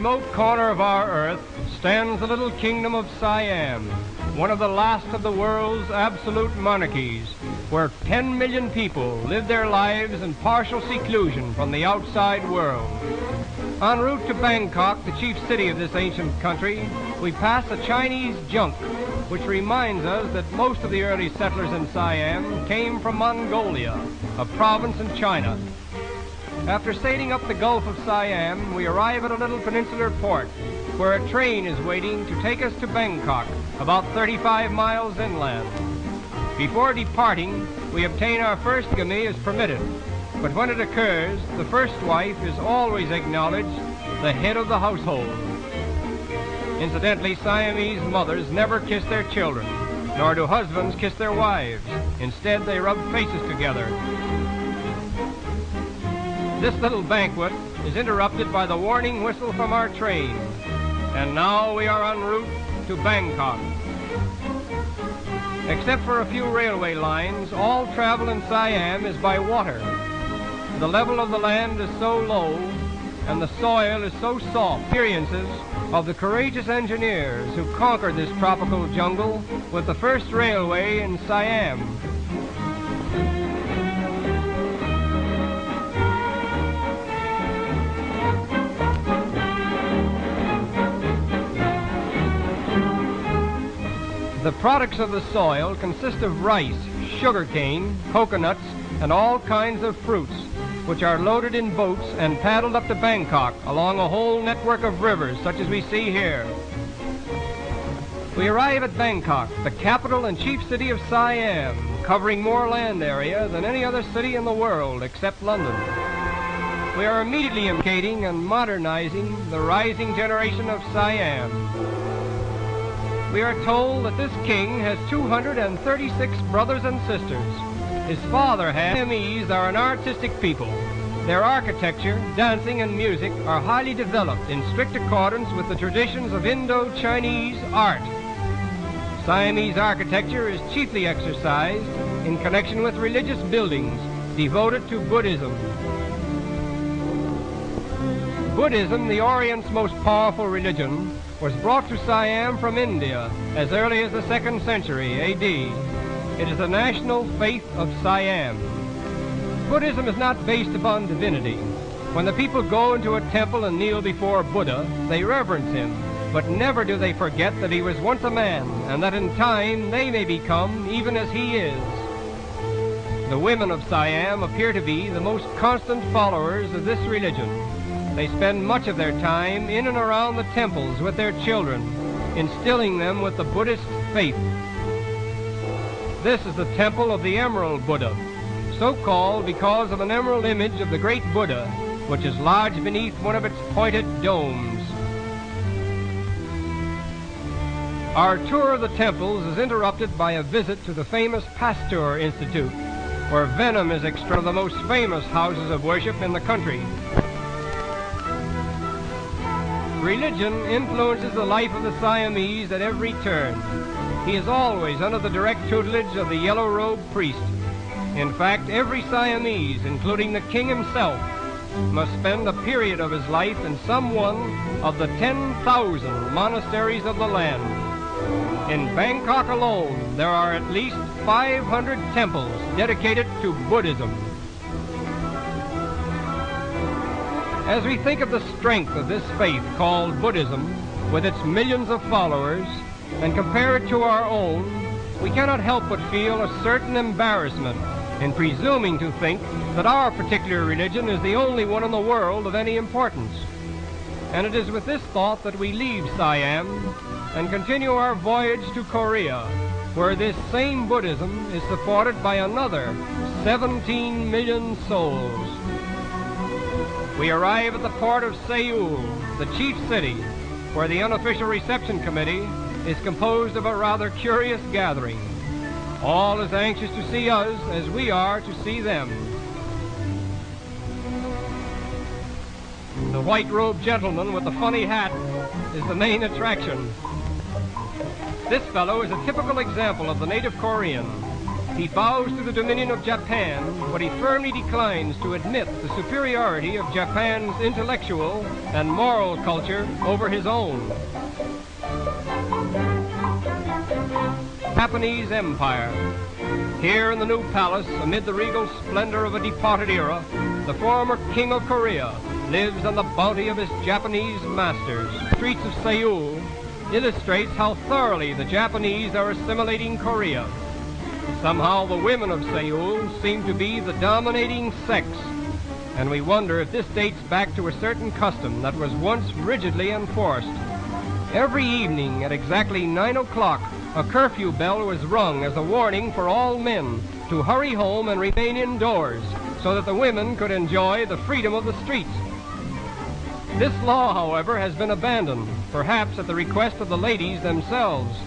remote corner of our Earth stands the little kingdom of Siam, one of the last of the world's absolute monarchies, where 10 million people live their lives in partial seclusion from the outside world. En route to Bangkok, the chief city of this ancient country, we pass a Chinese junk, which reminds us that most of the early settlers in Siam came from Mongolia, a province in China. After sailing up the Gulf of Siam, we arrive at a little peninsular port where a train is waiting to take us to Bangkok, about 35 miles inland. Before departing, we obtain our first bigamy as permitted, but when it occurs, the first wife is always acknowledged the head of the household. Incidentally, Siamese mothers never kiss their children, nor do husbands kiss their wives. Instead, they rub faces together. This little banquet is interrupted by the warning whistle from our train. And now we are en route to Bangkok. Except for a few railway lines, all travel in Siam is by water. The level of the land is so low and the soil is so soft. Experiences of the courageous engineers who conquered this tropical jungle with the first railway in Siam. The products of the soil consist of rice, sugarcane, coconuts, and all kinds of fruits, which are loaded in boats and paddled up to Bangkok along a whole network of rivers such as we see here. We arrive at Bangkok, the capital and chief city of Siam, covering more land area than any other city in the world except London. We are immediately educating and modernizing the rising generation of Siam. We are told that this king has 236 brothers and sisters. His father had. Siamese are an artistic people. Their architecture, dancing, and music are highly developed in strict accordance with the traditions of Indo-Chinese art. Siamese architecture is chiefly exercised in connection with religious buildings devoted to Buddhism. Buddhism, the Orient's most powerful religion, was brought to Siam from India as early as the 2nd century A.D. It is the national faith of Siam. Buddhism is not based upon divinity. When the people go into a temple and kneel before Buddha, they reverence him, but never do they forget that he was once a man, and that in time they may become even as he is. The women of Siam appear to be the most constant followers of this religion. They spend much of their time in and around the temples with their children, instilling them with the Buddhist faith. This is the temple of the Emerald Buddha, so called because of an emerald image of the great Buddha, which is lodged beneath one of its pointed domes. Our tour of the temples is interrupted by a visit to the famous Pasteur Institute, where venom is extracted from the most famous houses of worship in the country. Religion influences the life of the Siamese at every turn. He is always under the direct tutelage of the yellow-robed priest. In fact, every Siamese, including the king himself, must spend a period of his life in some one of the 10,000 monasteries of the land. In Bangkok alone, there are at least 500 temples dedicated to Buddhism. As we think of the strength of this faith called Buddhism, with its millions of followers, and compare it to our own, we cannot help but feel a certain embarrassment in presuming to think that our particular religion is the only one in the world of any importance. And it is with this thought that we leave Siam and continue our voyage to Korea, where this same Buddhism is supported by another 17 million souls. We arrive at the port of Seoul, the chief city, where the unofficial reception committee is composed of a rather curious gathering. All as anxious to see us as we are to see them. The white-robed gentleman with the funny hat is the main attraction. This fellow is a typical example of the native Korean. He bows to the dominion of Japan, but he firmly declines to admit the superiority of Japan's intellectual and moral culture over his own. Japanese Empire. Here in the new palace, amid the regal splendor of a departed era, the former king of Korea lives on the bounty of his Japanese masters. The streets of Seoul illustrates how thoroughly the Japanese are assimilating Korea. Somehow the women of Seoul seem to be the dominating sex, and we wonder if this dates back to a certain custom that was once rigidly enforced. Every evening at exactly 9 o'clock, a curfew bell was rung as a warning for all men to hurry home and remain indoors so that the women could enjoy the freedom of the streets. This law, however, has been abandoned, perhaps at the request of the ladies themselves.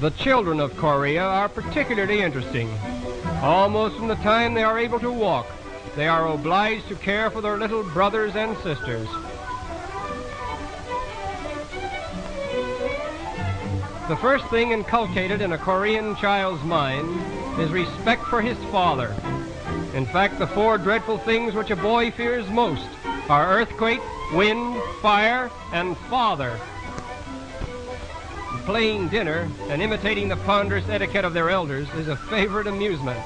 The children of Korea are particularly interesting. Almost from the time they are able to walk, they are obliged to care for their little brothers and sisters. The first thing inculcated in a Korean child's mind is respect for his father. In fact, the 4 dreadful things which a boy fears most are earthquake, wind, fire, and father. Playing dinner and imitating the ponderous etiquette of their elders is a favorite amusement.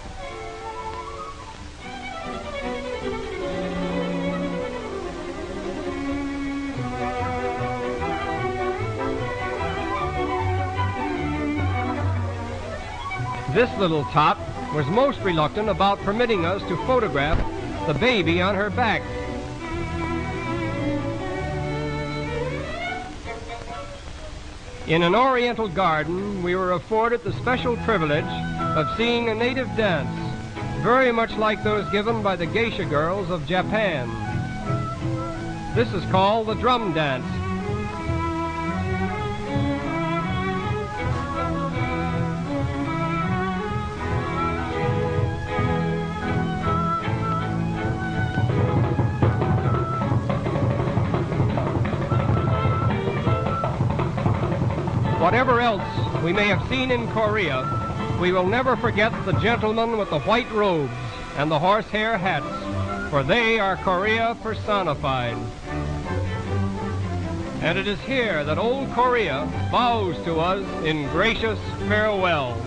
This little tot was most reluctant about permitting us to photograph the baby on her back. In an Oriental garden, we were afforded the special privilege of seeing a native dance, very much like those given by the geisha girls of Japan. This is called the drum dance. Whatever else we may have seen in Korea, we will never forget the gentlemen with the white robes and the horsehair hats, for they are Korea personified. And it is here that old Korea bows to us in gracious farewell.